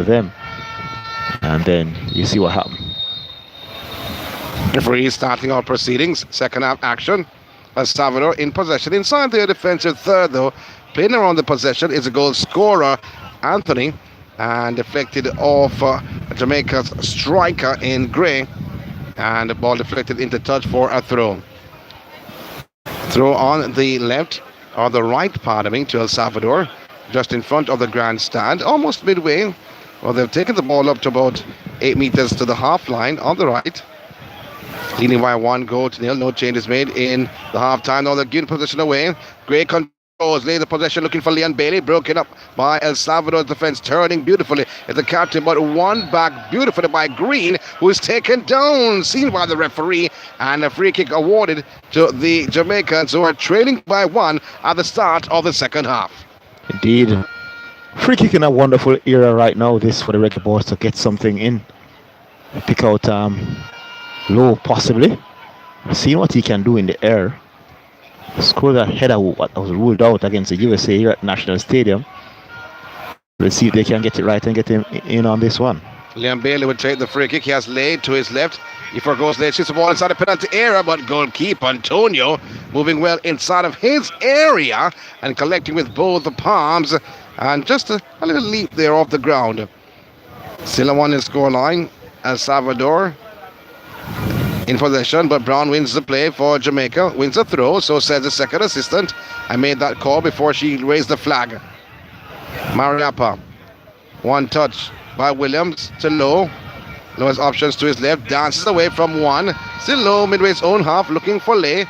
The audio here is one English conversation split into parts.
them, and then you see what happened. Referee starting our proceedings. Second half action. Salvador in possession inside their defensive third, though. Playing around the possession is a goal scorer, Anthony, and deflected off Jamaica's striker in grey, and the ball deflected into touch for a throw. Throw on the left, or the right, pardon me, to El Salvador, just in front of the grandstand, almost midway. Well, they've taken the ball up to about 8 meters to the half line on the right. Leading by 1-0. No changes made in the half time. Now they're giving possession away. Great controls, lay the possession, looking for Leon Bailey. Broken up by El Salvador's defense, turning beautifully at the captain, but one back beautifully by Green, who is taken down, seen by the referee, and a free kick awarded to the Jamaicans, who are trailing by 1 at the start of the second half. Indeed. Free kick in a wonderful era right now, this for the Reggae Boys to get something in. Pick out Low, possibly. Seeing what he can do in the air. Score that header what was ruled out against the USA here at National Stadium. Let's see if they can get it right and get him in on this one. Liam Bailey would take the free kick. He has Lade to his left. He forgoes Lade, shoots the ball inside the penalty area, but goalkeeper Antonio moving well inside of his area and collecting with both the palms, and just a little leap there off the ground. Still a 1-0 score line. El Salvador in possession, but Brown wins the play for Jamaica, wins the throw, so says the second assistant. I made that call before she raised the flag. Mariapa, one touch by Williams to Low. Low has options to his left, dances away from one. Still Low, midway's own half, looking for Lay.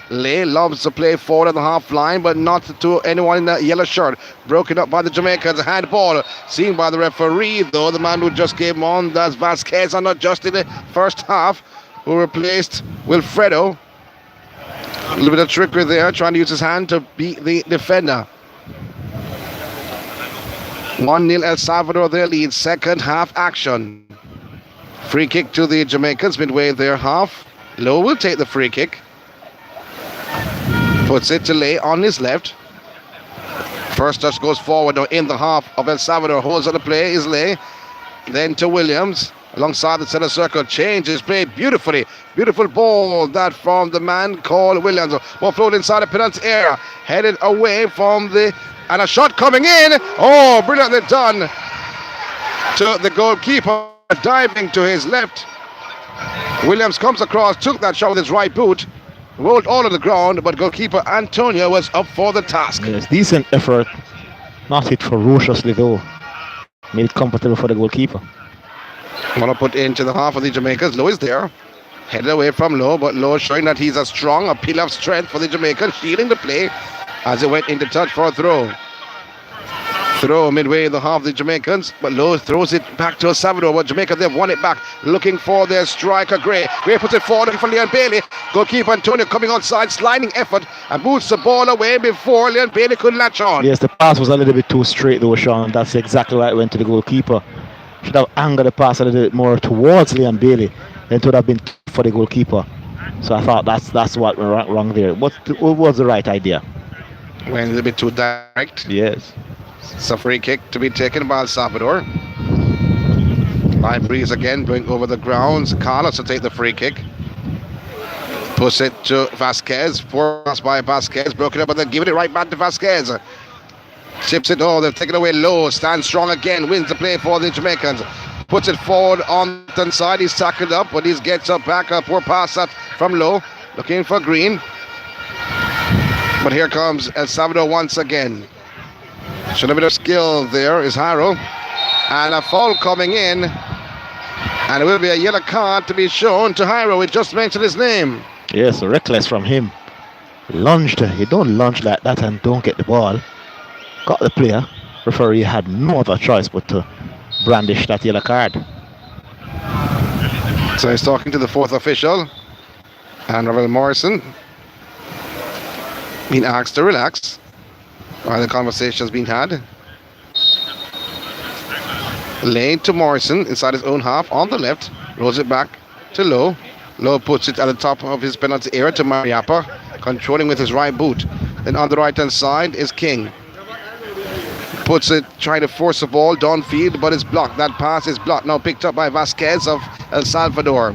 Lay loves to play forward at the half line, but not to anyone in that yellow shirt. Broken up by the Jamaicans, a handball seen by the referee, though the man who just came on, that's Vasquez, and not just in the first half, who replaced Wilfredo. A little bit of trickery there, trying to use his hand to beat the defender. 1-0 El Salvador, their lead, second half action. Free kick to the Jamaicans midway their half. Lowe will take the free kick. Puts it to Lay on his left. First touch goes forward now in the half of El Salvador. Holds on the play is Lay. Then to Williams. Alongside the center circle, changes play beautifully. Beautiful ball that from the man called Williams. Ball floated inside the penalty area. Headed away from the... And a shot coming in. Oh, brilliantly done. To the goalkeeper, diving to his left. Williams comes across, took that shot with his right boot. Rolled all on the ground, but goalkeeper Antonio was up for the task. Yes, decent effort. Not hit ferociously though. Made it comfortable for the goalkeeper. Want to put into the half of the Jamaicans. Lowe is there. Headed away from Lowe, but Lowe showing that he's a strong, a pillar of strength for the Jamaicans, shielding the play as it went into touch for a throw. Throw midway the half of the Jamaicans, but Lowe throws it back to El Salvador, but Jamaica, they've won it back, looking for their striker, Gray. Gray puts it forward for Leon Bailey. Goalkeeper Antonio coming onside, sliding effort, and moves the ball away before Leon Bailey could latch on. Yes, the pass was a little bit too straight though, Sean. That's exactly why it went to the goalkeeper. Should have angled the pass a little bit more towards Leon Bailey. Then it would have been for the goalkeeper. So I thought that's what went wrong there. What was the right idea? Went a little bit too direct. Yes. It's a free kick to be taken by El Salvador. Live breeze again, going over the grounds. Carlos to take the free kick. Push it to Vasquez. Poor pass by Vasquez. Broken up, but then giving it right back to Vasquez. Chips it, they've taken away Low. Stands strong again, wins the play for the Jamaicans. Puts it forward on the side. He's tackled up, but he gets up back. A poor pass up from Low. Looking for Green. But here comes El Salvador once again. Should have been a skill there is Haro. And a foul coming in. And it will be a yellow card to be shown to Haro. We just mentioned his name. Yes, reckless from him. Lunged. You don't lunge like that and don't get the ball. Got the player. Referee had no other choice but to brandish that yellow card. So he's talking to the fourth official, and Ravel Morrison being asked to relax while the conversation has been had. Lane to Morrison inside his own half on the left, rolls it back to Lowe. Lowe puts it at the top of his penalty area to Mariapa, controlling with his right boot. Then on the right hand side is King. puts it, trying to force the ball downfield, but it's blocked. That pass is blocked. Now picked up by Vasquez of El Salvador.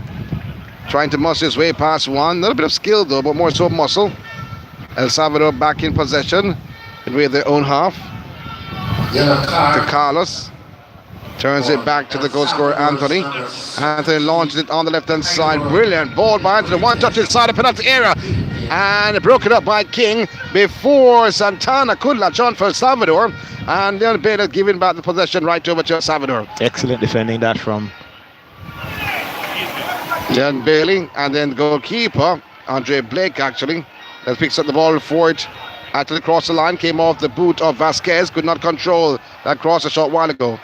Trying to muscle his way past one. A little bit of skill though, but more so muscle. El Salvador back in possession. With their own half. To Carlos. Turns it back to the goal scorer, Anthony. Anthony launches it on the left-hand side. Brilliant ball by Anthony. One touch inside the penalty area. And broke it up by King before Santana could latch on for El Salvador. And Leon Bailey giving back the possession right over to El Salvador. Excellent defending that from Leon Bailey. And then the goalkeeper, Andre Blake, actually, that picks up the ball for it. After the cross the line, came off the boot of Vasquez. Could not control that cross a short while ago.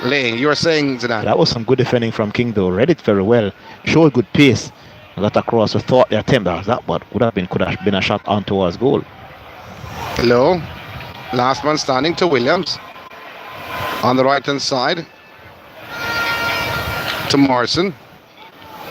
Lane, you were saying, Zidane. That was some good defending from King though. Read it very well. Showed good pace. Got across. We thought the attempt as that one could have been a shot on towards goal. Low. Last man standing to Williams. On the right hand side. To Morrison.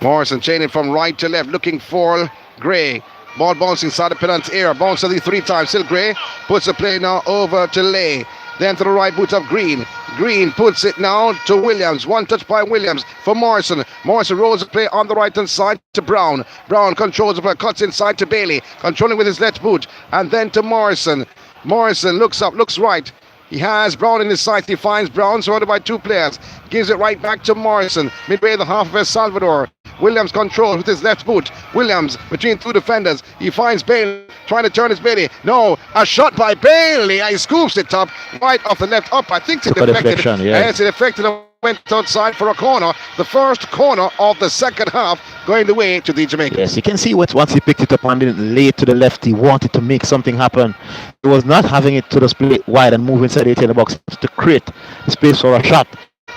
Morrison chaining from right to left, looking for Gray. Ball bouncing inside the penalty area. Bounce to the 3 times. Still Gray. Puts the play now over to Lay. Then to the right boot of Green. Green puts it now to Williams. One touch by Williams for Morrison. Morrison rolls the play on the right hand side to Brown. Brown controls the play, cuts inside to Bailey. Controlling with his left boot. And then to Morrison. Morrison looks up, looks right. He has Brown in his sights. He finds Brown surrounded by 2 players. Gives it right back to Morrison. Midway the half of El Salvador. Williams controls with his left boot. Williams between 2 defenders. He finds Bailey trying to turn his Bailey. No, a shot by Bailey. He scoops it up right off the left up. I think it affected. Yes, it affected him. Went outside for a corner. The first corner of the second half going the way to the Jamaica. Yes, you can see once he picked it up and then laid to the left, he wanted to make something happen. He was not having it to the split wide and move inside the 18 box to create space for a shot,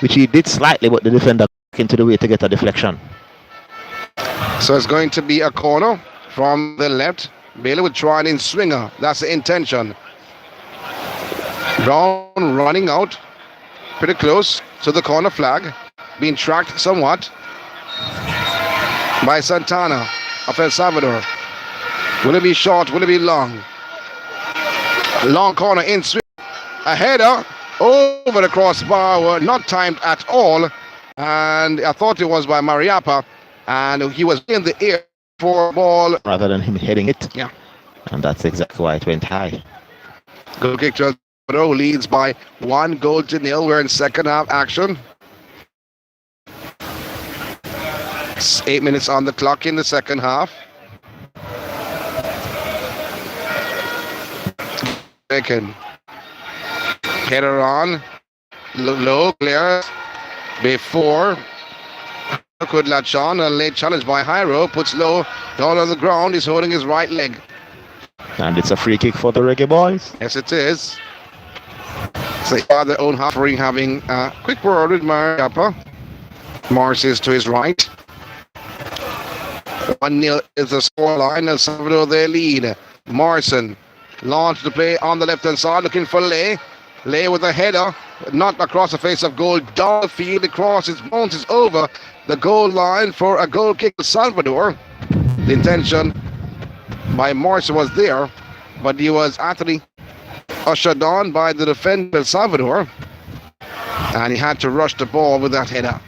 which he did slightly, but the defender into the way to get a deflection. So it's going to be a corner from the left. Bailey would try an in swinger. That's the intention. Brown running out. Pretty close to the corner flag. Being tracked somewhat by Santana of El Salvador. Will it be short? Will it be long? Long corner in swing. A header over the crossbar. Not timed at all. And I thought it was by Mariappa. And he was in the air for a ball. Rather than him heading it. Yeah. And that's exactly why it went high. Goal kick to El Salvador leads by 1-0. We're in second half action. 8 minutes on the clock in the second half. Second. Header on. Low, clear. Before. Could latch on. A late challenge by Hyro. Puts Low down on the ground. He's holding his right leg. And it's a free kick for the Reggae Boys. Yes, it is. So they are their own half ring, having a quick word with Mariappa. Morris is to his right. 1-0 is the scoreline. El Salvador their lead. Morrison launched the play on the left hand side, looking for Lay. Lay with a header, not across the face of goal. Down the field, it crosses, bounces over the goal line for a goal kick. El Salvador. The intention by Morrison was there, but he was actually ushered on by the defender El Salvador, and he had to rush the ball with that header.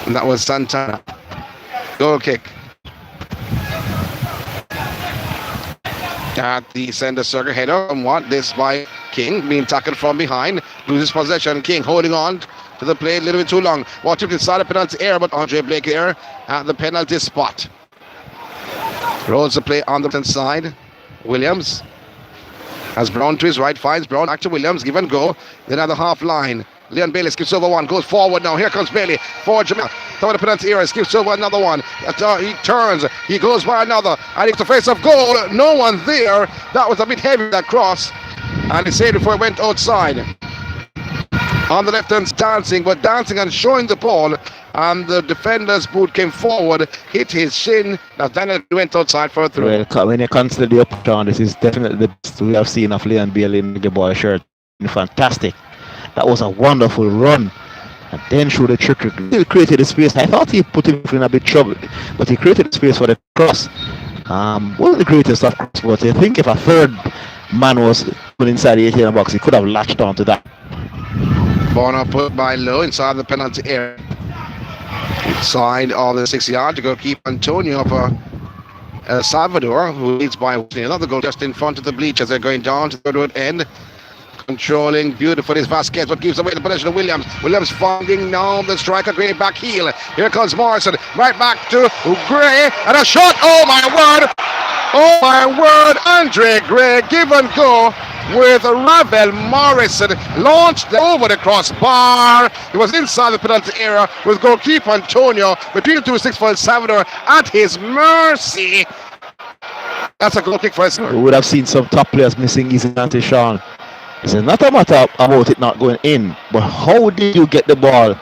And that was Santana. Goal kick. At the center circle, header somewhat. This by King, being tackled from behind. Loses possession. King holding on to the play a little bit too long. Watch it inside the penalty area, but Andre Blake here at the penalty spot. Rolls the play on the left side. Williams has Brown to his right, finds Brown back to Williams, give and go. Then at the half line, Leon Bailey skips over one, goes forward now. Here comes Bailey for Jamaica. Top of the penalty area, skips over another one. He turns, he goes by another, and it's the face of goal. No one there. That was a bit heavy, that cross. And he saved it before it went outside. On the left hand, dancing and showing the ball. And the defender's boot came forward, hit his shin. Now Daniel went outside for a throw. Well, when you consider the upturn, this is definitely the best we have seen of Leon Bailey in the boy shirt. Fantastic. That was a wonderful run. And then showed the trick. He created the space. I thought he put him in a bit trouble, but he created the space for the cross. Wasn't the greatest of cross, but I think if a third man was put inside the 18 box, he could have latched onto that. Ball now put by Low inside the penalty area. Inside of the 6-yard to go keep Antonio for Salvador, who leads by another goal just in front of the bleach as they're going down to the road end. Controlling beautifully is Vasquez, but gives away the possession of Williams. Williams finding now the striker, Gray back heel. Here comes Morrison, right back to Gray, and a shot. Oh my word! Oh my word! Andre Gray, give and go with Ravel Morrison, launched over the crossbar. He was inside the penalty area with goalkeeper Antonio between 2-6 for El Salvador at his mercy. That's a goal kick for us. We would have seen some top players missing easy to Sean. It's not a matter about it not going in, but how did you get the ball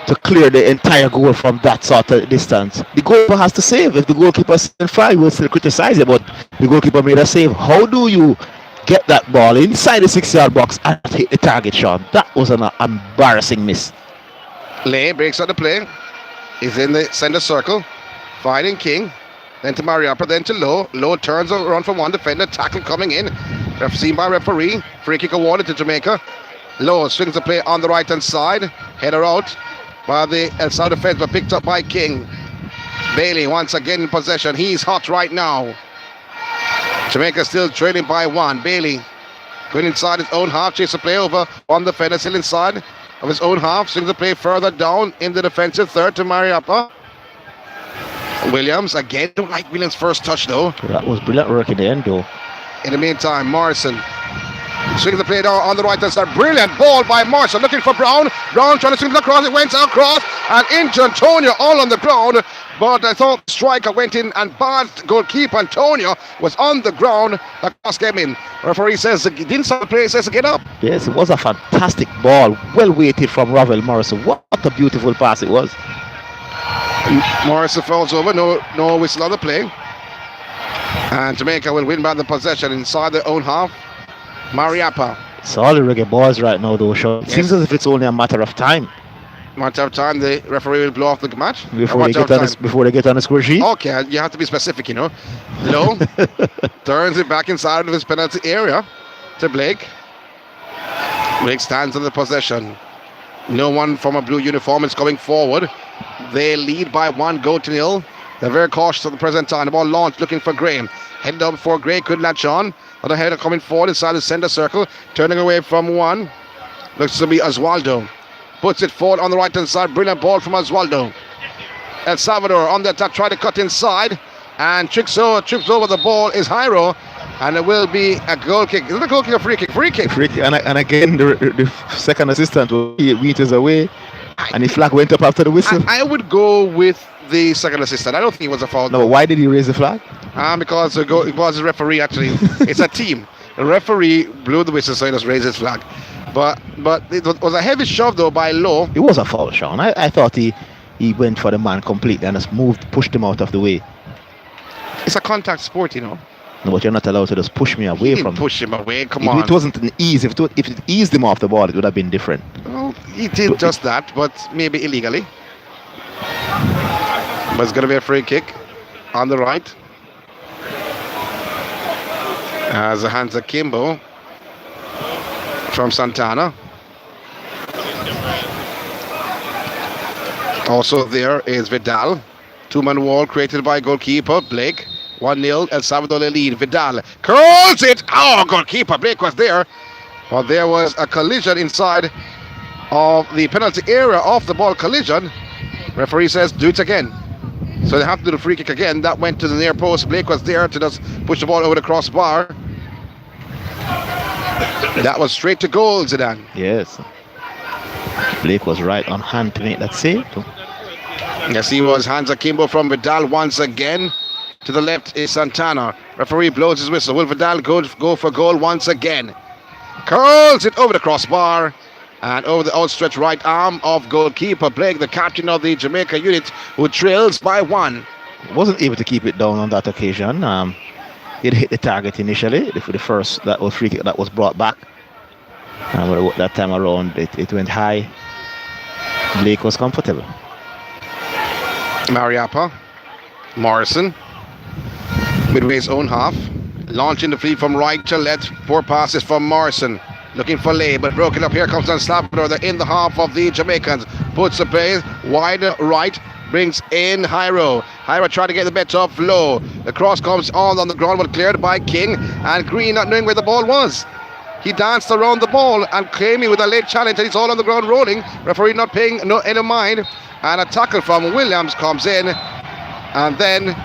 to clear the entire goal from that sort of distance? The goalkeeper has to save. If the goalkeeper is fine, we'll still criticize it, but the goalkeeper made a save. How do you get that ball inside the 6-yard box and hit the target, Sean? That was an embarrassing miss. Lay breaks out the play. He's in the center circle, fighting King. Then to Mariappa, then to Low. Low turns around for one defender. Tackle coming in. Seen by referee. Free kick awarded to Jamaica. Low swings the play on the right hand side. Header out by the El Salvador defense, but picked up by King. Bailey once again in possession. He's hot right now. Jamaica still trailing by one. Bailey going inside his own half. Chase the play over. One defender still inside of his own half. Swings the play further down in the defensive third to Mariappa. Williams again. Don't like Williams' first touch though. That was brilliant work in the end though. In the meantime, Morrison swings the play down on the right hand side. Brilliant ball by Morrison looking for Brown. Brown trying to swing it across. It went across and into Antonio all on the ground. But I thought the striker went in and barred goalkeeper Antonio was on the ground. The cross came in. Referee says didn't stop the play, says to get up. Yes, it was a fantastic ball. Well weighted from Ravel Morrison. What a beautiful pass it was. Morrison falls over, no whistle on the play. And Jamaica will win back the possession inside their own half. Mariappa. It's all the reggae balls right now though, Sean. It seems as if it's only a matter of time. Matter of time, the referee will blow off the match. Before they get on the score sheet. Okay, you have to be specific, you know. Low turns it back inside of his penalty area to Blake. Blake stands on the possession. No one from a blue uniform is coming forward. They lead by 1-0. They're very cautious at the present time. The ball launched looking for Gray. Headed up for Gray, couldn't latch on. Other header coming forward inside the center circle. Turning away from one. Looks to be Oswaldo. Puts it forward on the right hand side. Brilliant ball from Oswaldo. El Salvador on the attack, try to cut inside. And trips over the ball is Jairo. And it will be a goal kick. Is it a goal kick or free kick? Free kick. Free kick. And again, the second assistant was 8 meters away. And the flag went up after the whistle. I would go with the second assistant. I don't think it was a foul. No, why did he raise the flag? Because it was a referee actually. It's a team. The referee blew the whistle, so he just raised his flag. But it was a heavy shove though by Low. It was a foul, Sean. I thought he went for the man completely and just pushed him out of the way. It's a contact sport, you know. No, but you're not allowed to just push me away from him. Push him away, come on. It wasn't an ease. If it eased him off the ball, it would have been different. Well, he did just that, but maybe illegally. But it's going to be a free kick on the right. As a hands akimbo from Santana. Also there is Vidal. Two-man wall created by goalkeeper Blake. 1-0, El Salvador lead. Vidal curls it. Oh, goalkeeper Blake was there. But there was a collision inside of the penalty area off the ball collision. Referee says do it again. So they have to do the free kick again. That went to the near post. Blake was there to just push the ball over the crossbar. That was straight to goal, Zidane. Yes. Blake was right on hand to make that save. Yes, he was. Hands akimbo from Vidal once again. To the left is Santana. Referee blows his whistle. Will Vidal go for goal once again? Curls it over the crossbar and over the outstretched right arm of goalkeeper Blake, the captain of the Jamaica unit, who trails by 1. Wasn't able to keep it down on that occasion. It hit the target initially for the first that was free kick that was brought back. That time around it went high. Blake was comfortable. Mariappa, Morrison, midway's own half. Launching the fleet from right to left. Poor passes from Morrison. Looking for Lay, but broken up. Here comes El Salvador. They're in the half of the Jamaicans. Puts the play wide right. Brings in Hyro. Hyro trying to get the better of Low. The cross comes on the ground, but cleared by King. And Green not knowing where the ball was. He danced around the ball and came in with a late challenge, and he's all on the ground rolling. Referee not paying any mind. And a tackle from Williams comes in. And then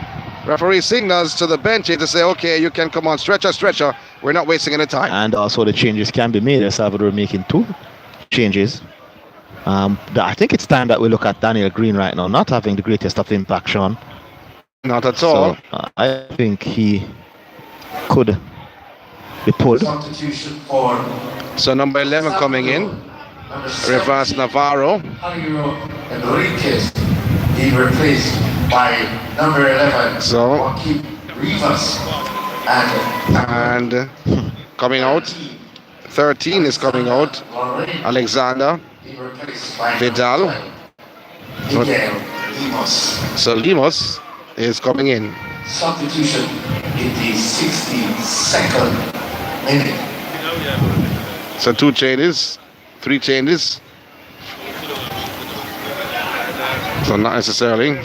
referee signals to the bench to say, okay, you can come on, stretcher. We're not wasting any time. And also the changes can be made. El Salvador making 2 changes. I think it's time that we look at Daniel Green right now, not having the greatest of impact, Sean. Not at all. So, I think he could be pulled. Substitution for So number 11 coming in. Reverse Navarro. Jairo Enriquez being replaced by number 11. So- Joaquin Rivas and Coming out. 13 is coming out. Lorraine Alexander. being replaced by Vidal. Miguel Limos. So Limos is coming in. Substitution in the 62nd minute. So 2 changes. 3 changes. So not necessarily.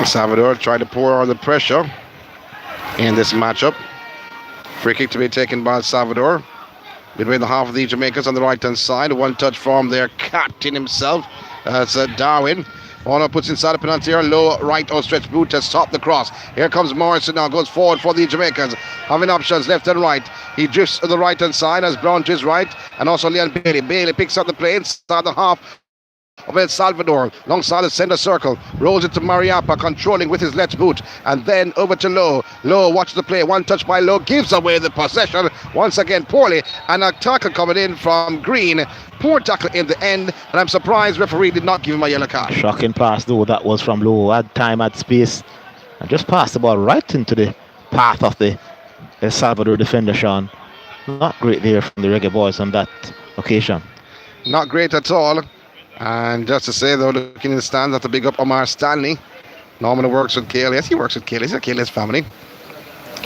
Salvador tried to pour on the pressure in this matchup. Free kick to be taken by Salvador. Between the half of the Jamaicans on the right hand side. 1 touch from their captain himself. That's Darwin. Ono puts inside the penalty area. Low right outstretched boot to stop the cross. Here comes Morrison now. Goes forward for the Jamaicans. Having options left and right. He drifts to the right hand side as Brown to his right. And also Leon Bailey. Bailey picks up the play inside the half of El Salvador, alongside the center circle, rolls it to Mariapa, controlling with his left boot, and then over to Low. Low watches the play, 1 touch by Low, gives away the possession once again poorly, and a tackle coming in from Green. Poor tackle in the end, and I'm surprised referee did not give him a yellow card. Shocking pass though, that was from Low. Had time, had space, and just passed the ball right into the path of the El Salvador defender, Sean. Not great there from the Reggae Boys on that occasion. Not great at all. And just to say, though, looking in the stands, have to big up Omar Stanley. Norman works with Kale. Yes, he works with Kale. He's a Kale's family.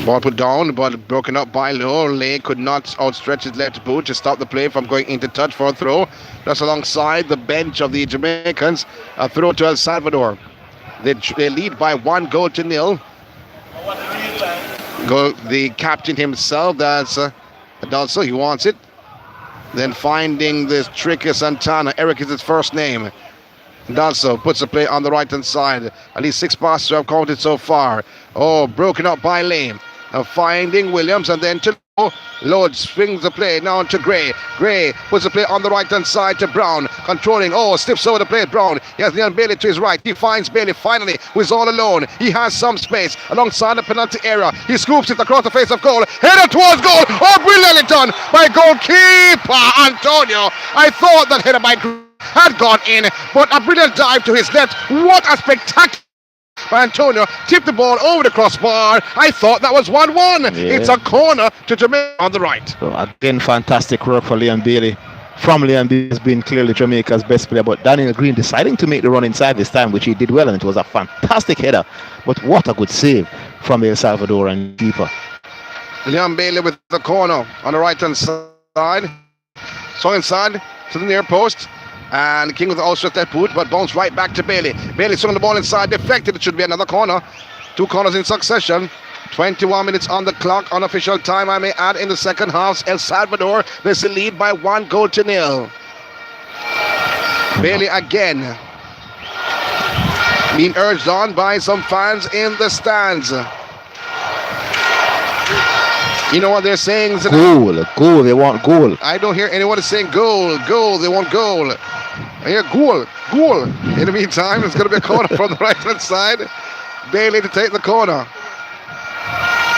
Ball put down, but broken up by Low. Lay could not outstretch his left boot to stop the play from going into touch for a throw. Just alongside the bench of the Jamaicans. A throw to El Salvador. They lead by 1-0. The captain himself, that's Adolso, he wants it. Then finding this tricky Santana. Eric is his first name. Dalso puts the play on the right hand side. At least 6 passes have counted so far. Oh, broken up by Lane. Now finding Williams, and then to Lowe swings the play now to Gray. Gray puts the play on the right hand side to Brown. Controlling. Oh, slips over the play. Brown. He has Leon Bailey to his right. He finds Bailey finally, who is all alone. He has some space alongside the penalty area. He scoops it across the face of goal. Header towards goal. Oh, brilliantly done by goalkeeper Antonio. I thought that header by had gone in, but a brilliant dive to his left. What a spectacular by Antonio. Tipped the ball over the crossbar. I thought that was 1-1. Yeah. It's a corner to Jamaica on the right. So again, fantastic work for Leon Bailey. From Leon Bailey has been clearly Jamaica's best player, but Daniel Green deciding to make the run inside this time, which he did well, and it was a fantastic header. But what a good save from El Salvador and keeper. Leon Bailey with the corner on the right hand side. So inside to the near post. And King with the outstretched left boot, but bounced right back to Bailey. Bailey swung the ball inside, deflected. It should be another corner. 2 corners in succession. 21 minutes on the clock. Unofficial time, I may add, in the second half. El Salvador, they still lead by 1-0. Bailey again being urged on by some fans in the stands. You know what they're saying? Goal, they want goal. I don't hear anyone saying goal, they want goal. I hear goal. In the meantime, it's going to be a corner from the right-hand side. Bailey to take the corner.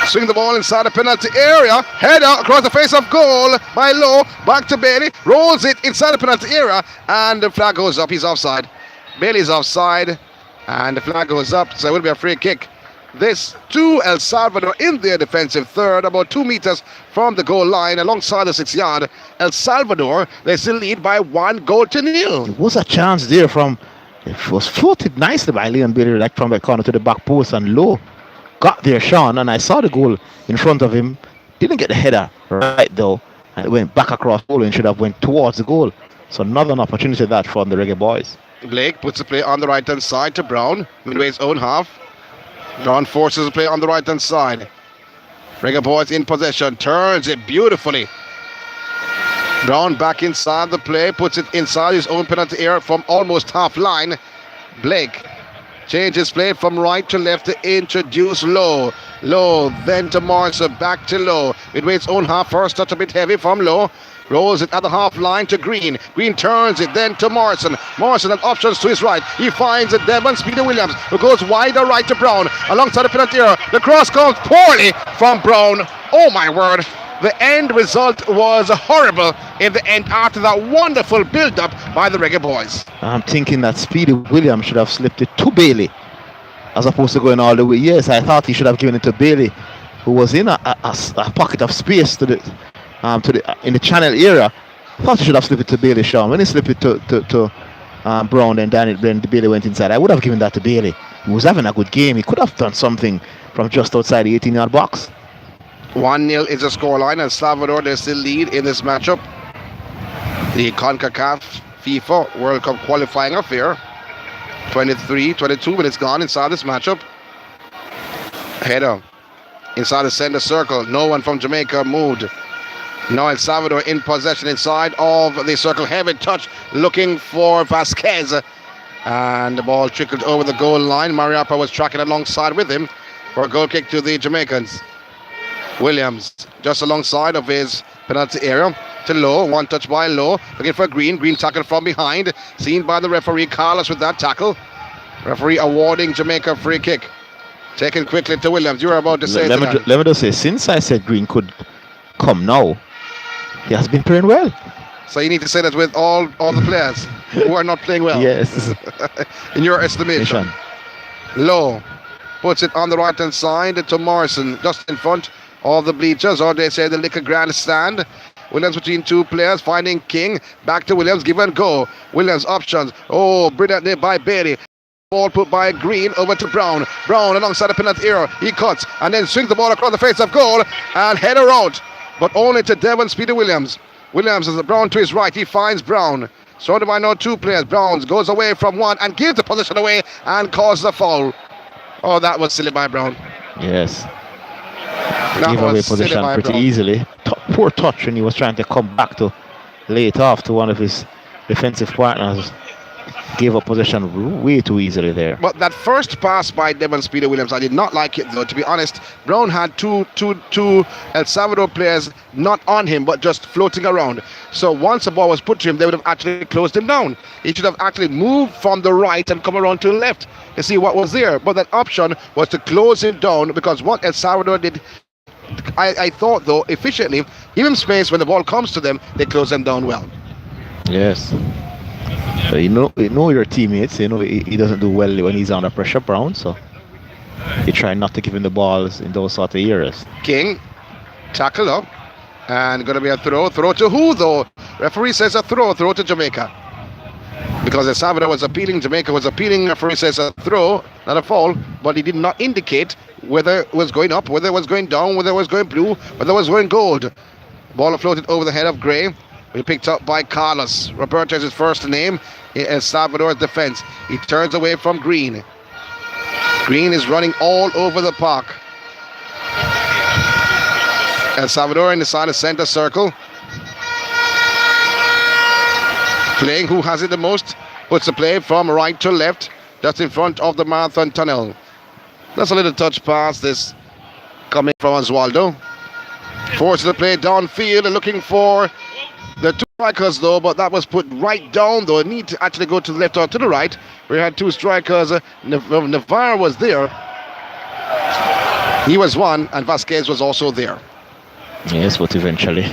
Swing the ball inside the penalty area. Header across the face of goal by Lowe. Back to Bailey. Rolls it inside the penalty area. And the flag goes up. He's offside. Bailey's offside. And the flag goes up. So it will be a free kick. This to El Salvador in their defensive third, about 2 meters from the goal line, alongside the 6-yard. El Salvador, they still lead by 1-0. There was a chance there from, it was floated nicely by Leon Bailey, like from the corner to the back post, and Low got there, Sean, and I saw the goal in front of him. Didn't get the header right though, and it went back across goal and should have went towards the goal. So another opportunity that from the Reggae boys. Blake puts the play on the right hand side to Brown, midway's own half. Brown forces the play on the right hand side. Reggae boys in possession, turns it beautifully. Brown back inside the play, puts it inside his own penalty area from almost half line. Blake changes play from right to left to introduce Low. Low, then to Morrison, back to Low. Midway's own half, first touch a bit heavy from Low. Rolls it at the half line to Green. Green turns it then to Morrison. Morrison has options to his right. He finds it Devon Speedy Williams, who goes wider right to Brown. Alongside the penalty area. The cross comes poorly from Brown. Oh my word. The end result was horrible in the end after that wonderful build-up by the Reggae boys. I'm thinking that Speedy Williams should have slipped it to Bailey as opposed to going all the way. Yes, I thought he should have given it to Bailey, who was in a pocket of space to the in the channel area. I thought he should have slipped it to Bailey, Sean. When he slipped it to Brown, then Bailey went inside. I would have given that to Bailey. He was having a good game. He could have done something from just outside the 18-yard box. 1-0 is the scoreline, and Salvador, they still lead in this matchup. The CONCACAF FIFA World Cup qualifying affair. 22 minutes gone inside this matchup. Header inside the center circle. No one from Jamaica moved. Now El Salvador in possession inside of the circle. Heavy touch looking for Vasquez. And the ball trickled over the goal line. Mariappa was tracking alongside with him for a goal kick to the Jamaicans. Williams just alongside of his penalty area to Low. One touch by Low. Looking for Green. Green tackle from behind. Seen by the referee Carlos with that tackle. Referee awarding Jamaica free kick. Taken quickly to Williams. You were about to say let me just say, since I said Green could come now, he has been playing well. So you need to say that with all the players who are not playing well. Yes. In your estimation. Low puts it on the right hand side to Morrison, just in front of the bleachers, or they say the liquor grandstand. Williams between two players, finding King. Back to Williams, give and go. Williams options. Oh, brilliantly by Bailey. Ball put by Green over to Brown. Brown alongside the penalty area. He cuts and then swings the ball across the face of goal and header out. But only to Devon Speedy Williams. Williams has Brown to his right. He finds Brown. Surrounded by now two players. Browns goes away from one and gives the position away and causes a foul. Oh, that was silly by Brown. Yes. Gave away position pretty easily. Poor touch when he was trying to come back to lay it off to one of his defensive partners. Gave up possession way too easily there. But that first pass by Devon Speedy Williams, I did not like it though, to be honest. Brown had two El Salvador players not on him but just floating around. So once the ball was put to him, they would have actually closed him down. He should have actually moved from the right and come around to the left to see what was there. But that option was to close him down, because what El Salvador did, I thought though, efficiently, give him space. When the ball comes to them, they close them down well. Yes. You know your teammates. You know he doesn't do well when he's under pressure, Brown. So you try not to give him the balls in those sort of areas. King tackle up, and going to be a throw. Throw to who though? Referee says a throw. Throw to Jamaica, because El Salvador was appealing. Jamaica was appealing. Referee says a throw, not a foul. But he did not indicate whether it was going up, whether it was going down, whether it was going blue, whether it was going gold. Ball floated over the head of Gray. He picked up by Carlos. Roberto is his first name in El Salvador's defense. He turns away from Green. Green is running all over the park. El Salvador inside the center circle. Playing who has it the most. Puts the play from right to left, just in front of the marathon tunnel. That's a little touch pass, this coming from Oswaldo. Forces the play downfield and looking for the two strikers though, but that was put right down though. Need to actually go to the left or to the right. We had two strikers. Navarre was there. He was one, and Vasquez was also there. Yes, but eventually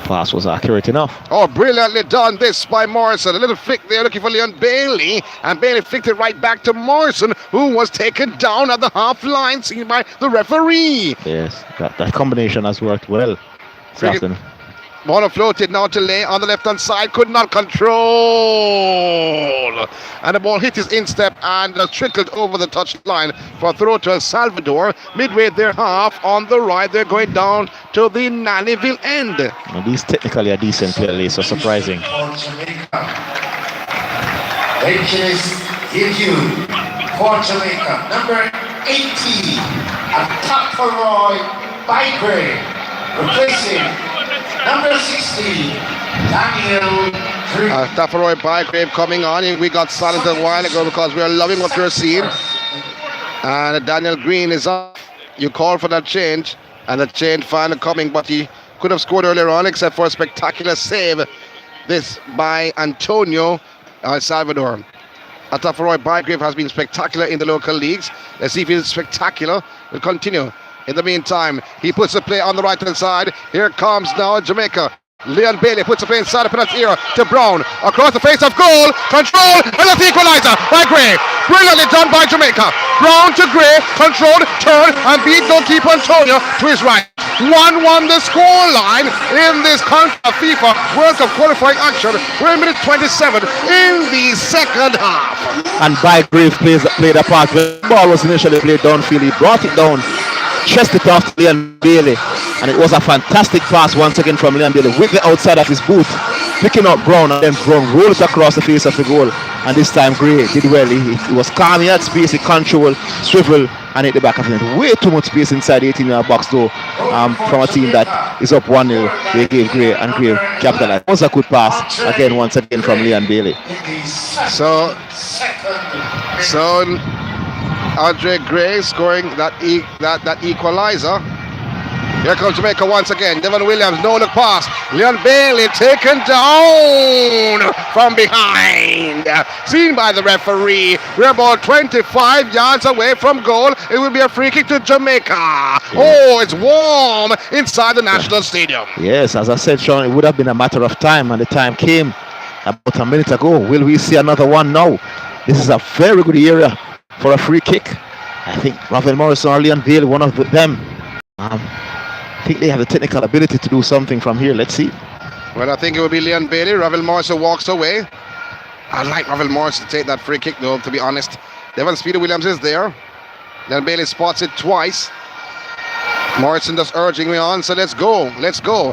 pass was accurate enough. Oh, brilliantly done this by Morrison. A little flick there looking for Leon Bailey, and Bailey flicked it right back to Morrison, who was taken down at the half line, seen by the referee. Yes, that combination has worked well. Ball floated now to Lay on the left-hand side. Could not control. And the ball hit his instep and trickled over the touchline for a throw to El Salvador. Midway their half on the right. They're going down to the Nannyville end. And these technically are decent players, so surprising. For Jamaica. Benches give you for Jamaica. Number 18, Ataparoy Bygray. Replacing number 16, Daniel Drew. Tafaroy Bygrave coming on. We got silent a while ago because we are loving what we're seeing. And Daniel Green is up. You called for that change, and the change finally coming, but he could have scored earlier on except for a spectacular save. This by Antonio Salvador. Tafaroy Bygrave has been spectacular in the local leagues. Let's see if he's spectacular. We'll continue. In the meantime, he puts the play on the right-hand side. Here comes now Jamaica. Leon Bailey puts the play inside the penalty area to Brown. Across the face of goal. Control. And that's the equalizer by Gray. Brilliantly done by Jamaica. Brown to Gray. Controlled. Turn and beat goalkeeper Antonio to his right. 1-1 the score line in this FIFA World Cup qualifying action. We're in minute 27 in the second half. And Bygrave played a part. When the ball was initially played downfield, he brought it down, chested it off to Leon Bailey, and it was a fantastic pass once again from Leon Bailey with the outside of his boot, picking up Brown, and then Brown rolled it across the face of the goal. And this time Gray did well. He was calm, he had space, he controlled, swivel, and hit the back of the net. Way too much space inside the 18-yard box though, from a team that is up 1-0. They gave Gray, and Gray capitalized. It was a good pass again, once again from Leon Bailey. So Andre Gray scoring that equalizer. Here comes Jamaica once again. Devon Williams, no look pass. Leon Bailey taken down from behind. Seen by the referee. We're about 25 yards away from goal. It will be a free kick to Jamaica. Oh, it's warm inside the National Stadium. Yes, as I said, Sean, it would have been a matter of time, and the time came about a minute ago. Will we see another one now? This is a very good area for a free kick. I think Ravel Morrison or Leon Bailey, one of them. I think they have the technical ability to do something from here. Let's see. Well, I think it will be Leon Bailey. Ravel Morrison walks away. I like Ravel Morrison to take that free kick, though, to be honest. Devon Speedy Williams is there. Leon Bailey spots it twice. Morrison just urging me on, so let's go. Let's go.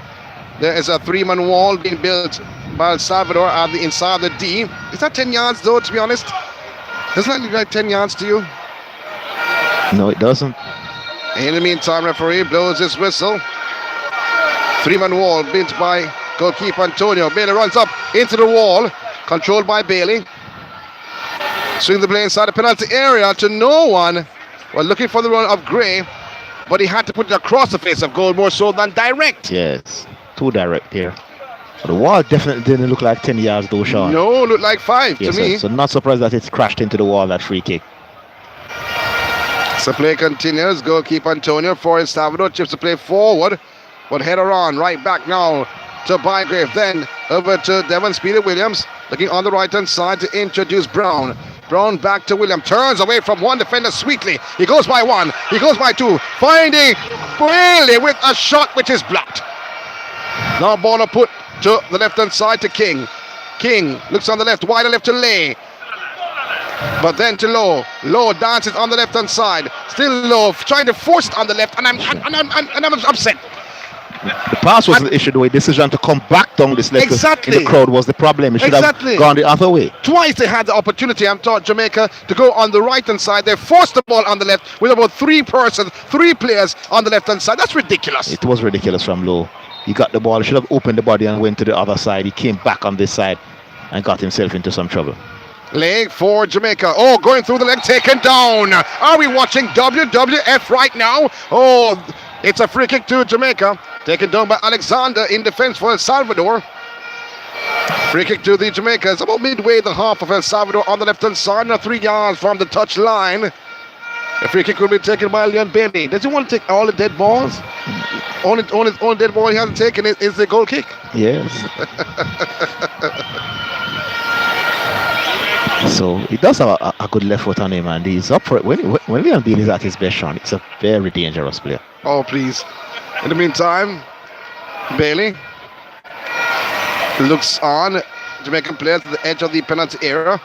There is a 3-man wall being built by El Salvador at the inside the D. Is that 10 yards, though, to be honest? Doesn't that look like 10 yards to you? No, it doesn't. In the meantime, referee blows his whistle. 3-man wall built by goalkeeper Antonio. Bailey runs up into the wall, controlled by Bailey. Swing the play inside the penalty area to no one. Well, looking for the run of Gray, but he had to put it across the face of goal more so than direct. Yes, too direct here. The wall definitely didn't look like 10 yards though, Sean. No, looked like 5 yes, to me. So not surprised that it's crashed into the wall, that free kick. So play continues. Goalkeeper Antonio for El Salvador chips the play forward, but header on right back now to Bygrave. Then over to Devon Speedy Williams, looking on the right hand side to introduce Brown. Brown back to Williams, turns away from one defender sweetly. He goes by one, he goes by two, finding Bailey with a shot which is blocked. Now ball put to the left hand side to King. King looks on the left, wider left to Lay. But then to Lowe. Lowe dances on the left hand side. Still Lowe trying to force it on the left, and I'm upset. The pass wasn't the issue, the way decision to come back down this left exactly. in the crowd was the problem. It should have gone the other way. Twice they had the opportunity, I'm taught Jamaica, to go on the right hand side. They forced the ball on the left with about 3 players on the left hand side. That's ridiculous. It was ridiculous from Lowe. He got the ball, he should have opened the body and went to the other side. He came back on this side and got himself into some trouble. Leg for Jamaica. Oh, going through the leg, taken down. Are we watching WWF right now? Oh, it's a free kick to Jamaica. Taken down by Alexander in defense for El Salvador. Free kick to the Jamaica. It's about midway the half of El Salvador on the left-hand side. Now 3 yards from the touch line. The free kick will be taken by Leon Bailey. Does he want to take all the dead balls? Only dead ball he hasn't taken is the goal kick. Yes. So he does have a good left foot on him, and he's up for it. When Leon Bailey is at his best, Sean, it's a very dangerous player. Oh, please. In the meantime, Bailey looks on. Jamaican player to the edge of the penalty area.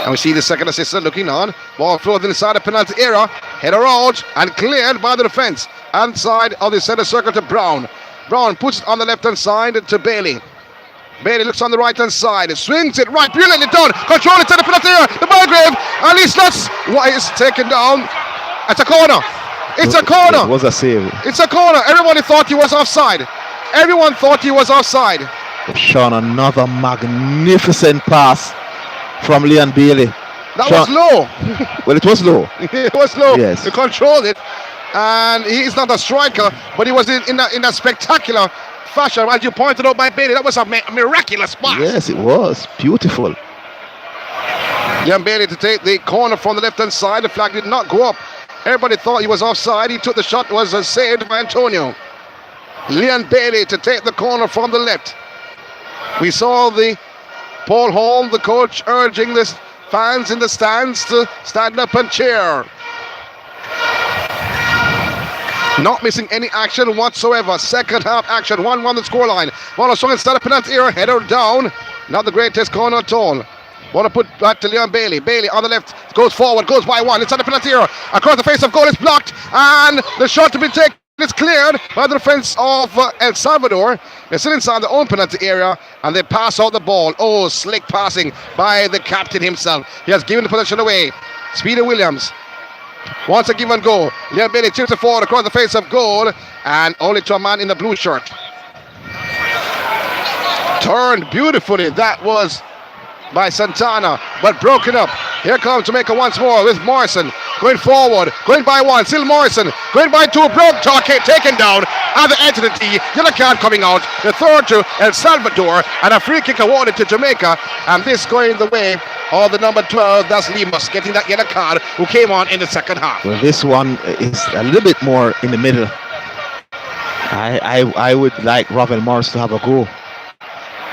And we see the second assistant looking on. Ball flows inside the penalty area. Header out and cleared by the defense. Inside of the center circle to Brown. Brown puts it on the left hand side to Bailey. Bailey looks on the right hand side. Swings it right. Brilliantly done. Control it to the penalty area. The Belgrave. And he slots. What is taken down? It's a corner. It's a corner. It was a save. It's a corner. Everybody thought he was offside. Everyone thought he was offside. Sean, another magnificent pass from Leon Bailey. That Sean, was low. well, it was low. It was low. Yes. He controlled it. And he's not a striker, but he was in a spectacular fashion. As you pointed out by Bailey, that was a miraculous pass. Yes, it was. Beautiful. Leon Bailey to take the corner from the left-hand side. The flag did not go up. Everybody thought he was offside. He took the shot. It was saved by Antonio. Leon Bailey to take the corner from the left. We saw the Paul Hall, the coach, urging the fans in the stands to stand up and cheer. Not missing any action whatsoever. Second half action, 1-1 the scoreline. Ball is swung inside the penalty area, header down. Not the greatest corner at all. Want to put back to Leon Bailey. Bailey on the left, goes forward, goes by one. Inside the penalty area, across the face of goal, is blocked. And the shot to be taken is cleared by the defense of El Salvador. They're still inside their own penalty area and they pass out the ball. Oh, slick passing by the captain himself. He has given the possession away. Speedy Williams wants a give and go. Leon Bailey tips it forward across the face of goal and only to a man in the blue shirt. Turned beautifully. That was by Santana, but broken up. Here comes Jamaica once more with Morrison going forward, going by one, still Morrison, going by two, broke, taken down at the edge of the tee. Yellow card coming out, the third to El Salvador, and a free kick awarded to Jamaica, and this going the way of the number 12, that's Lemus, getting that yellow card, who came on in the second half. Well, this one is a little bit more in the middle. I would like Ravel Morris to have a go.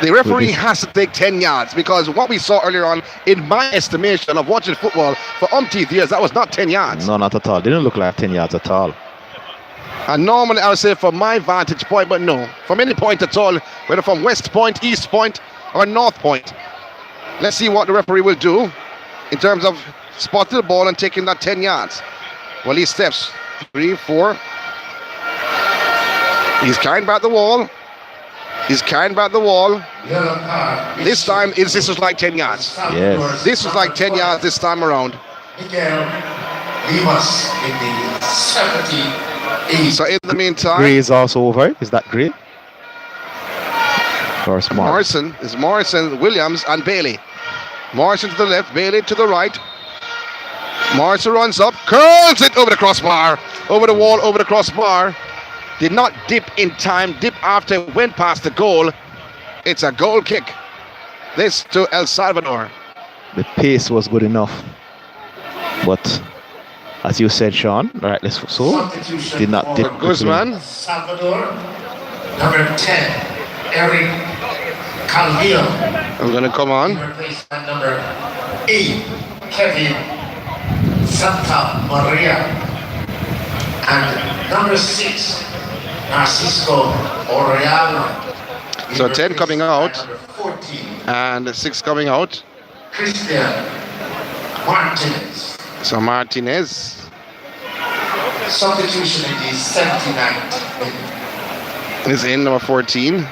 The referee has to take 10 yards because what we saw earlier on, in my estimation of watching football for umpteenth years, that was not 10 yards. No, not at all. Didn't look like 10 yards at all. And normally I would say from my vantage point, but no. From any point at all, whether from West Point, East Point, or North Point. Let's see what the referee will do in terms of spotting the ball and taking that 10 yards. Well, he steps 3, 4. He's carrying back the wall. He's carrying back the wall. This time, this was like 10 yards. Yes. This was like 10 yards this time around. So in the meantime, Gray is also over. Is that Gray? Or Smart? Morrison is Morrison, Williams, and Bailey. Morrison to the left, Bailey to the right. Morrison runs up, curls it over the crossbar, over the wall, over the crossbar. Did not dip in time, dip after it went past the goal. It's a goal kick. This to El Salvador. The pace was good enough. But as you said, Sean, rightly so, did not dip. Guzman. Salvador, number 10, Eric Calvillo. I'm going to come on. Replaced by number 8, Kevin Santa Maria. And number 6, Narcisco Orellana. So 10 coming out. 14, and 6 coming out. Christian Martinez. So Martinez. Substitution in the 79th minute. Is in number 14.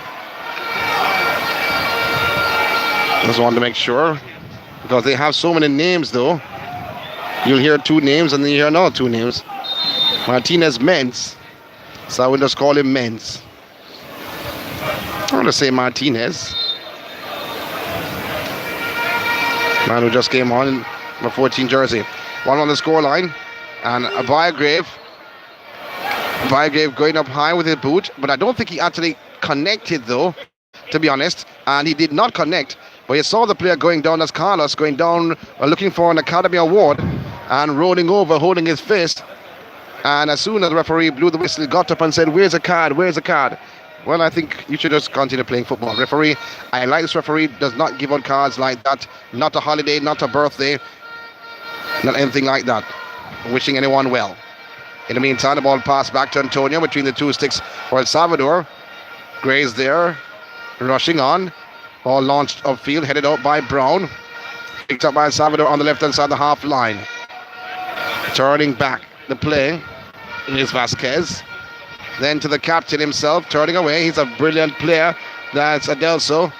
Just wanted to make sure because they have so many names though. You'll hear 2 names and then you hear another 2 names. Martinez Mens. So I will just call him Mens. I want to say Martinez. Man who just came on in number 14 jersey. 1 on the scoreline. And Bygrave going up high with his boot. But I don't think he actually connected though, to be honest. And he did not connect. But you saw the player going down, as Carlos, going down looking for an Academy Award and rolling over, holding his fist. And as soon as the referee blew the whistle, he got up and said, "Where's the card? Where's the card?" Well, I think you should just continue playing football. Referee, I like this referee, does not give out cards like that. Not a holiday, not a birthday, not anything like that. Wishing anyone well. In the meantime, the ball passed back to Antonio between the 2 sticks for El Salvador. Gray's there. rushing on. Ball launched upfield, headed out by Brown. Picked up by Salvador on the left-hand side of the half line. Turning back the play is Vasquez. Then to the captain himself, turning away. He's a brilliant player. That's Adelso.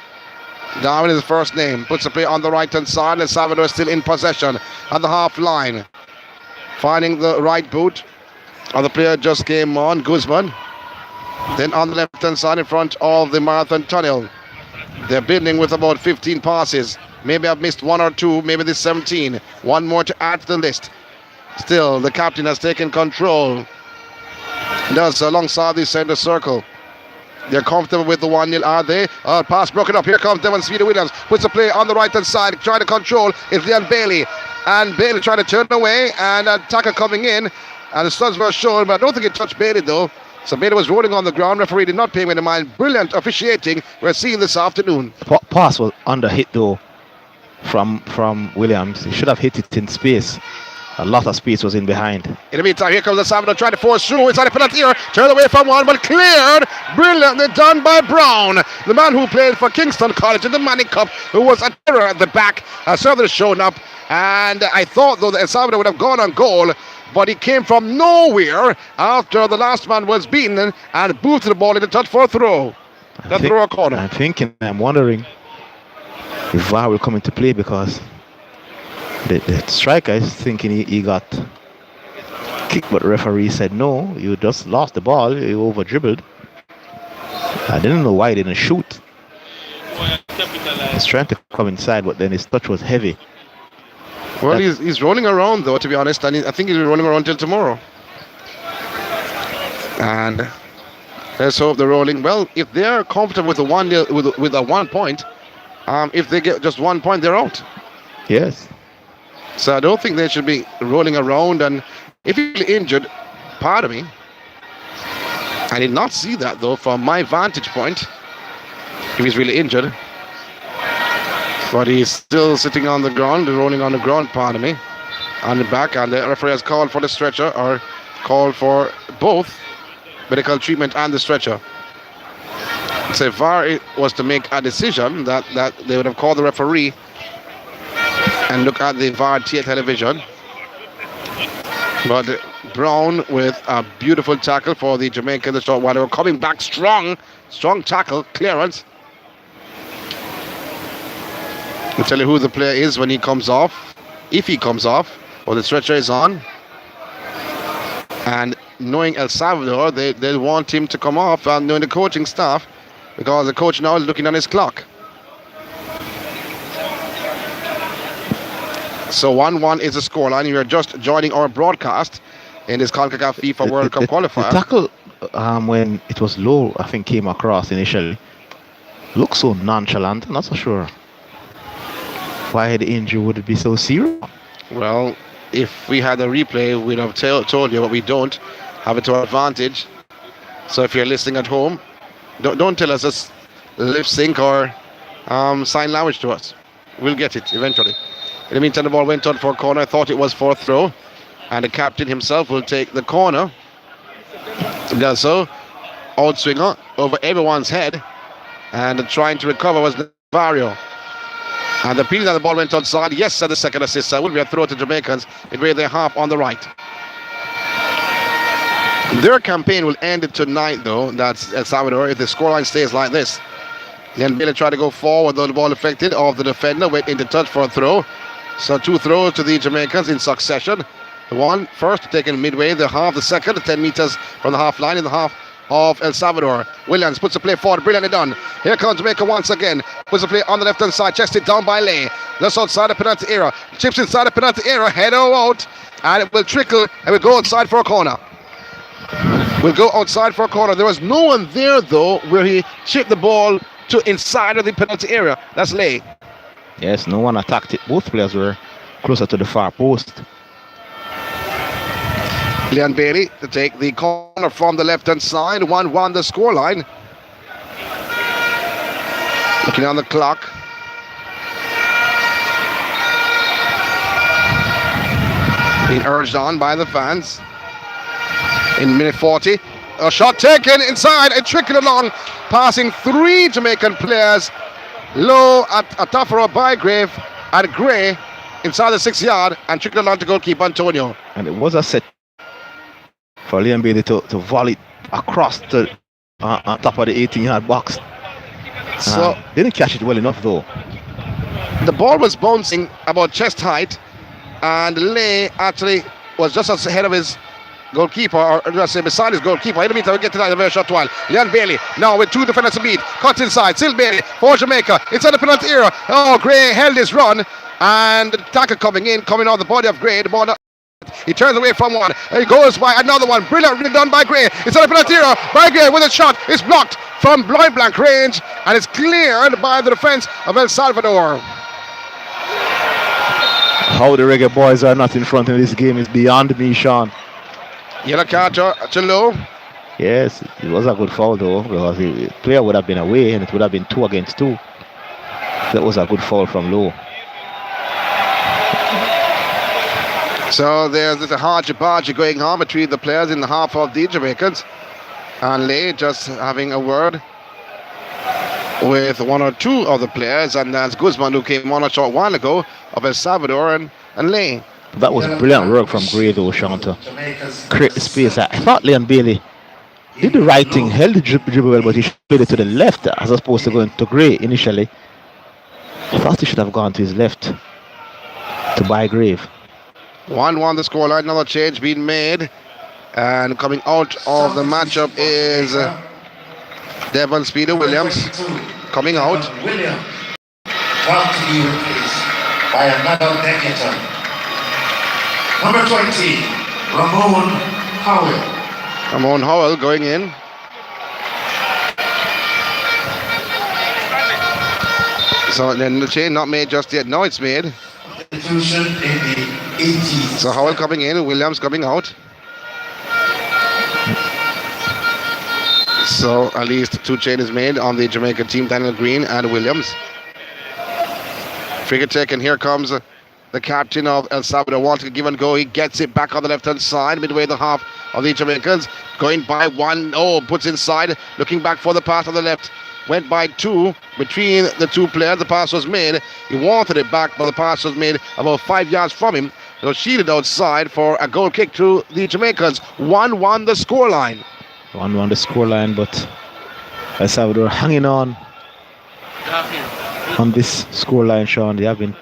Darwin is his first name. Puts the play on the right-hand side, and Salvador is still in possession at the half line. Finding the right boot. Other player just came on, Guzman. Then on the left-hand side in front of the marathon tunnel. They're building with about 15 passes. Maybe I've missed one or two, maybe this 17. One more to add to the list. Still, the captain has taken control. Does alongside the center circle. They're comfortable with the 1-0, are they? Pass broken up. Here comes Devon Speedy Williams. Puts the play on the right-hand side. Trying to control. It's Leon Bailey. And Bailey trying to turn away. And a tackle coming in. And the studs were shown, but I don't think it touched Bailey though. So Bailey was rolling on the ground. Referee did not pay him any mind. Brilliant officiating we're seeing this afternoon. Pass was under hit though from Williams. He should have hit it in space. A lot of space was in behind. In the meantime, here comes the Salvador trying to force through inside the penalty area. Turned away from one, but cleared. Brilliantly done by Brown. The man who played for Kingston College in the Manning Cup, who was a terror at the back, has certainly shown up. And I thought, though, that El Salvador would have gone on goal, but he came from nowhere after the last man was beaten and boosted the ball in the touch for a throw. Throw a corner. I'm wondering if VAR will come into play because the striker is thinking he got kicked, but the referee said no, you just lost the ball, you over dribbled. I didn't know why he didn't shoot. He's trying to come inside, but then his touch was heavy. Well, he's rolling around though, to be honest, and I think he's rolling around till tomorrow. And let's hope they're rolling. Well, if they're comfortable with a 1-0 with a 1 point, if they get just 1 point, they're out. Yes. So I don't think they should be rolling around. And if he's injured, pardon me, I did not see that though from my vantage point. If he's really injured, but he's still sitting on the ground, rolling on the ground, pardon me, on the back, and the referee has called for the stretcher, or called for both medical treatment and the stretcher. So if VAR was to make a decision, that they would have called the referee and look at the VAR television. But Brown with a beautiful tackle for the Jamaica in the short while they were coming back strong tackle, clearance. I'll tell you who the player is when he comes off, if he comes off, or the stretcher is on. And knowing El Salvador, they'll want him to come off, and knowing the coaching staff, because the coach now is looking on his clock. So 1-1 is the scoreline. You are just joining our broadcast in this CONCACAF FIFA World Cup qualifier. The tackle, when it was low, I think came across initially. Looks so nonchalant. I'm not so sure why the injury would be so serious. Well, if we had a replay, we'd have told you, but we don't have it to our advantage. So if you're listening at home, don't tell us just lip sync or sign language to us. We'll get it eventually. In the meantime, the ball went on for a corner. I thought it was for a throw, and the captain himself will take the corner. Does so. Outswinger over everyone's head, and trying to recover was Navarro. And the penalty that the ball went outside. Yes, said the second assist. Will be a throw to Jamaicans midway their half on the right. Their campaign will end tonight, though. That's El Salvador if the scoreline stays like this. Then Bailey tried to go forward, though the ball affected off the defender, went into touch for a throw. So 2 throws to the Jamaicans in succession. The one first taken midway the half, the second 10 meters from the half line in the half of El Salvador. Williams puts the play forward, brilliantly done. Here comes Jamaica once again. Puts the play on the left hand side, chested down by Lay. Just outside the penalty area. Chips inside the penalty area, header out. And it will trickle and will go outside for a corner. Will go outside for a corner. There was no one there though where he chipped the ball to inside of the penalty area. That's Lay. Yes, no one attacked it. Both players were closer to the far post. Leon Bailey to take the corner from the left-hand side. 1-1 the scoreline. Looking on the clock. Being urged on by the fans. In minute 40. A shot taken inside and trickled along, passing 3 Jamaican players. Low at Atafaro, Bygrave, and Gray inside the 6 yard and trickled along to goalkeeper Antonio. And it was a set for Liam Bailey to volley across the on top of the 18-yard box. So didn't catch it well enough though. the ball was bouncing about chest height, and Lay actually was just ahead of his goalkeeper, or just say beside his goalkeeper. In the meantime, we get to that in a very short while. Leon Bailey now with 2 defenders to beat. Cut inside. Still Bailey for Jamaica. Inside the penalty area. Oh, Gray held his run, and the tackle coming on the body of Gray. The ball. He turns away from one. He goes by another one. Brilliantly done by Gray. Inside the penalty area. By Gray with a shot. It's blocked from blind blank range, and it's cleared by the defense of El Salvador. How the Reggae boys are not in front in this game is beyond me, Sean. Yellow card to Low. Yes, it was a good foul though, because the player would have been away and it would have been 2 against 2. That was a good foul from Low. So there's a hargy-bargy going on between the players in the half of the Jamaicans. And Lay just having a word with 1 or 2 of the players, and that's Guzman, who came on a short while ago, of El Salvador, and Lay. That was brilliant work from Gray though, Sean, to create the space. I thought Leon Bailey did the right thing, held the dribble well, but he played it to the left as opposed to going to Gray initially. I thought he should have gone to his left to Bygrave. 1-1 the scoreline, another change being made. And coming out of the matchup is Devon Speeder Williams coming out. Williams about to be replaced by another debutant. Number 20, Ramon Howell. Ramon Howell going in. So then the change not made just yet. Now it's made. Institution in the 80s. So Howell coming in, Williams coming out. So at least 2 changes made on the Jamaican team, Daniel Green and Williams. Free kick taken. Here comes the captain of El Salvador, wants to give and go. He gets it back on the left-hand side, midway the half of the Jamaicans. Going by 1, puts inside, looking back for the pass on the left. Went by 2 between the 2 players. The pass was made. He wanted it back, but the pass was made about 5 yards from him. It was shielded outside for a goal kick to the Jamaicans. 1-1 the scoreline. 1-1 the scoreline, but El Salvador hanging on this scoreline, Sean. They have been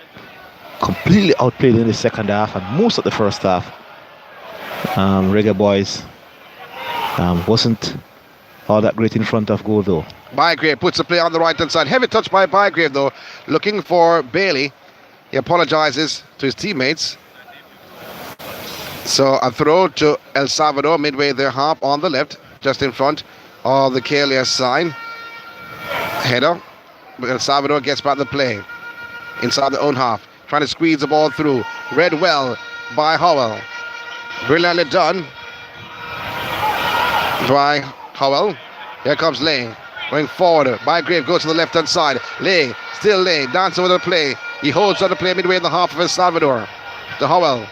completely outplayed in the second half and most of the first half. Reggae boys wasn't all that great in front of goal though. Bygrave puts the play on the right hand side. Heavy touch by Bygrave though, looking for Bailey. He apologizes to his teammates. So a throw to El Salvador midway their half on the left, just in front of the KLS sign. Header. El Salvador gets back the play inside their own half, trying to squeeze the ball through. Read well by Howell. Brilliantly done by Howell. Here comes Lay going forward. Bygrave goes to the left hand side. Lay, still Lay, dancing with the play. He holds on the play midway in the half of El Salvador. To Howell.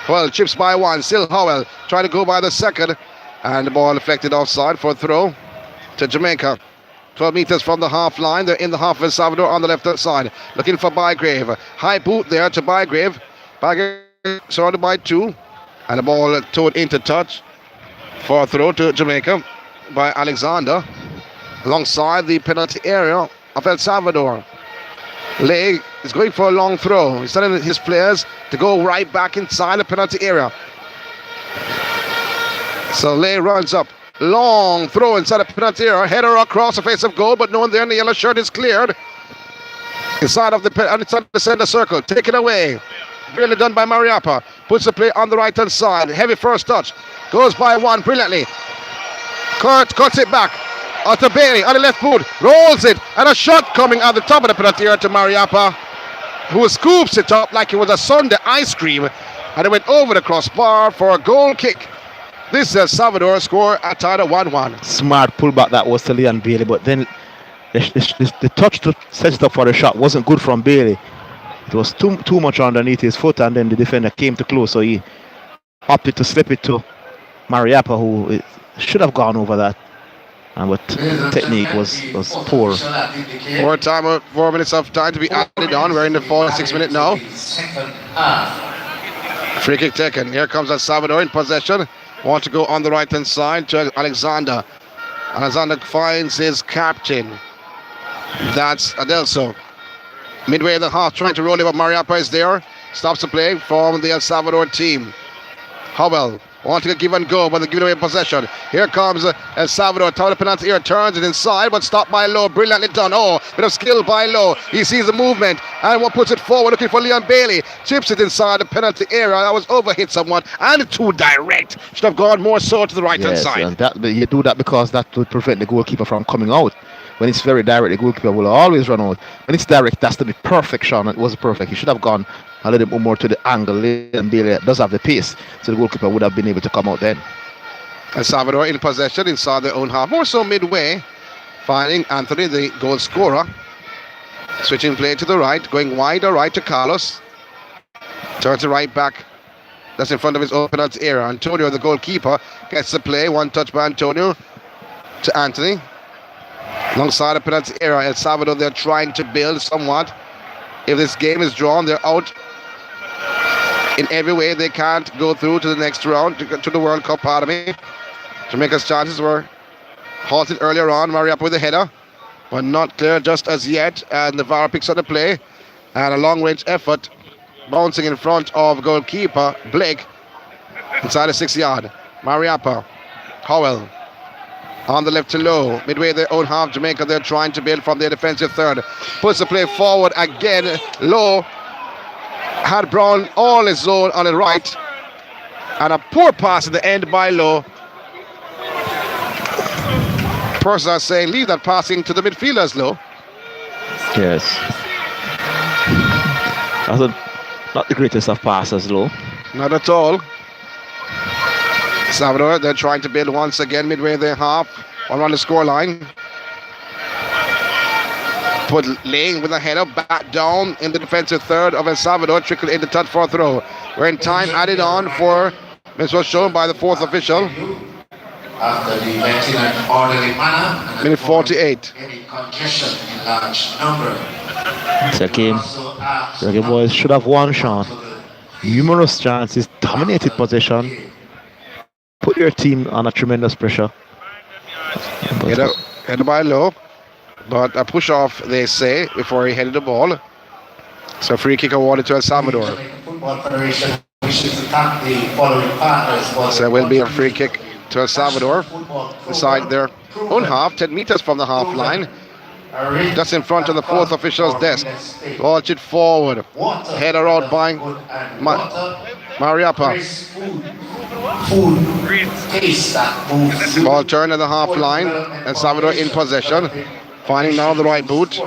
Howell chips by 1. Still Howell trying to go by the second, and the ball deflected offside for a throw to Jamaica. 12 meters from the half line. They're in the half of El Salvador on the left hand side, looking for Bygrave. High boot there to Bygrave. Bygrave surrounded by 2, and the ball towed into touch for a throw to Jamaica by Alexander alongside the penalty area of El Salvador. Lay is going for a long throw. He's telling his players to go right back inside the penalty area. So Lay runs up. Long throw inside the penalty area. Header across the face of goal, but no one there in the yellow shirt is cleared. Inside the center circle. Taken away. Brilliantly done by Mariappa. Puts the play on the right hand side. Heavy first touch. Goes by 1 brilliantly. Cuts it back. To Bailey on the left boot. Rolls it. And a shot coming at the top of the penalty area to Mariappa, who scoops it up like it was a Sunday ice cream. And it went over the crossbar for a goal kick. This is El Salvador score at tied at 1-1. Smart pullback that was to Leon Bailey, but then the touch to set it up for the shot wasn't good from Bailey. It was too much underneath his foot, and then the defender came too close, so he opted to slip it to Mariappa, who should have gone over that. But technique was poor. 4 minutes of time to be added on. We're in the 46th minute now. Free kick taken. Here comes El Salvador in possession. Want to go on the right hand side to Alexander. Alexander finds his captain. That's Adelso. Midway of the half, trying to roll it, but Mariapa is there. Stops the play from the El Salvador team. Howell wanting to give and go, but they're giving away possession. Here comes El Salvador. Top of the penalty area, turns it inside, but stopped by Lowe. Brilliantly done. Oh, bit of skill by Lowe. He sees the movement and what puts it forward, looking for Leon Bailey. Chips it inside the penalty area. That was overhit somewhat and too direct. Should have gone more so to the right hand side. And that, you do that because that would prevent the goalkeeper from coming out. When it's very direct, the goalkeeper will always run out. When it's direct, that's to be perfect, Sean. It wasn't perfect. He should have gone a little bit more to the angle. And Bailey does have the pace, so the goalkeeper would have been able to come out then. El Salvador in possession inside their own half. More so midway, finding Anthony, the goal scorer. Switching play to the right, going wider right to Carlos. Turns to right back. That's in front of his own penalty area. Antonio, the goalkeeper, gets the play. One touch by Antonio to Anthony. Alongside the penalty area, El Salvador, they're trying to build somewhat. If this game is drawn, they're out in every way. They can't go through to the next round, to the World Cup, pardon me. Jamaica's chances were halted earlier on. Mariapa with the header, but not clear just as yet. And Navarro picks up the play. And a long-range effort, bouncing in front of goalkeeper Blake inside the 6-yard. Mariapa, Howell. On the left to Lowe, midway their own half. Jamaica, they're trying to build from their defensive third. Puts the play forward again. Lowe had Brown all his zone on the right. And a poor pass at the end by Lowe. Persons are saying, leave that passing to the midfielders, Lowe. Yes. That's not the greatest of passes, Lowe. Not at all. Salvador, they're trying to build once again midway their half. On the scoreline. Put laying with a header back down in the defensive third of El Salvador. Trickle in the touch for a throw. We're in time added on for, this was shown by the fourth official. After the vetting and orderly manner. Minute 48. Any congestion in large number. Second, the boys should have won, Sean. Numerous chances, dominated possession. Put your team under tremendous pressure. Headed by Lowe, but a push off, they say, before he headed the ball. So free kick awarded to El Salvador. So it will be a free kick to El Salvador inside their own half, 10 meters from the half line. Just in front of the fourth official's desk. Launch it forward. Header out by Mariapa. Ball turned at the half line. El Salvador in possession. Finding now the right boot.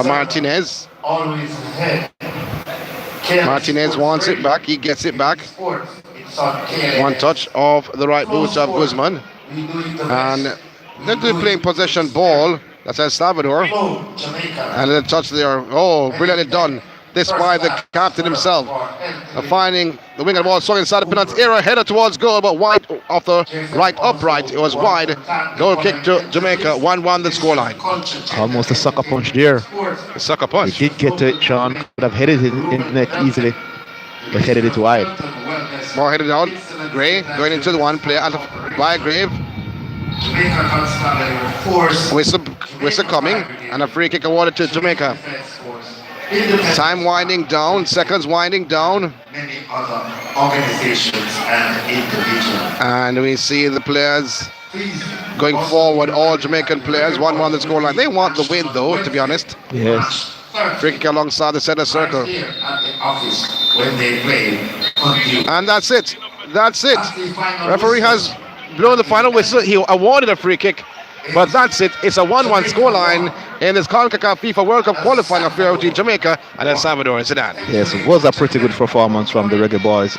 Martinez. Martinez wants it back. He gets it back. One touch of the right boot of Guzman. And they're playing possession ball. That's El Salvador. And the touch there. Oh, brilliantly done. This by the captain himself. Finding the wing of the ball swung inside the penalty area, header towards goal, but wide off the right upright. It was wide. Goal kick to Jamaica, 1-1 the scoreline. Almost a sucker punch there. A sucker punch. He did get to it, Sean. Could have headed it in the net easily, but headed it wide. Ball headed out. Gray going into the one player by Grave. Whistle coming, and a free kick awarded to Jamaica. Time winding down, seconds winding down. Many other organizations and individuals. And we see the players going forward, all Jamaican players, 1-1 the scoreline. They want the win though, to be honest. Yes. Free kick alongside the center circle. And that's it. That's it. Referee has blown the final whistle. He awarded a free kick. But that's it. It's a 1-1 scoreline in this CONCACAF FIFA World Cup qualifying affair between Jamaica and El Salvador and Sudan. Yes, it was a pretty good performance from the Reggae Boys.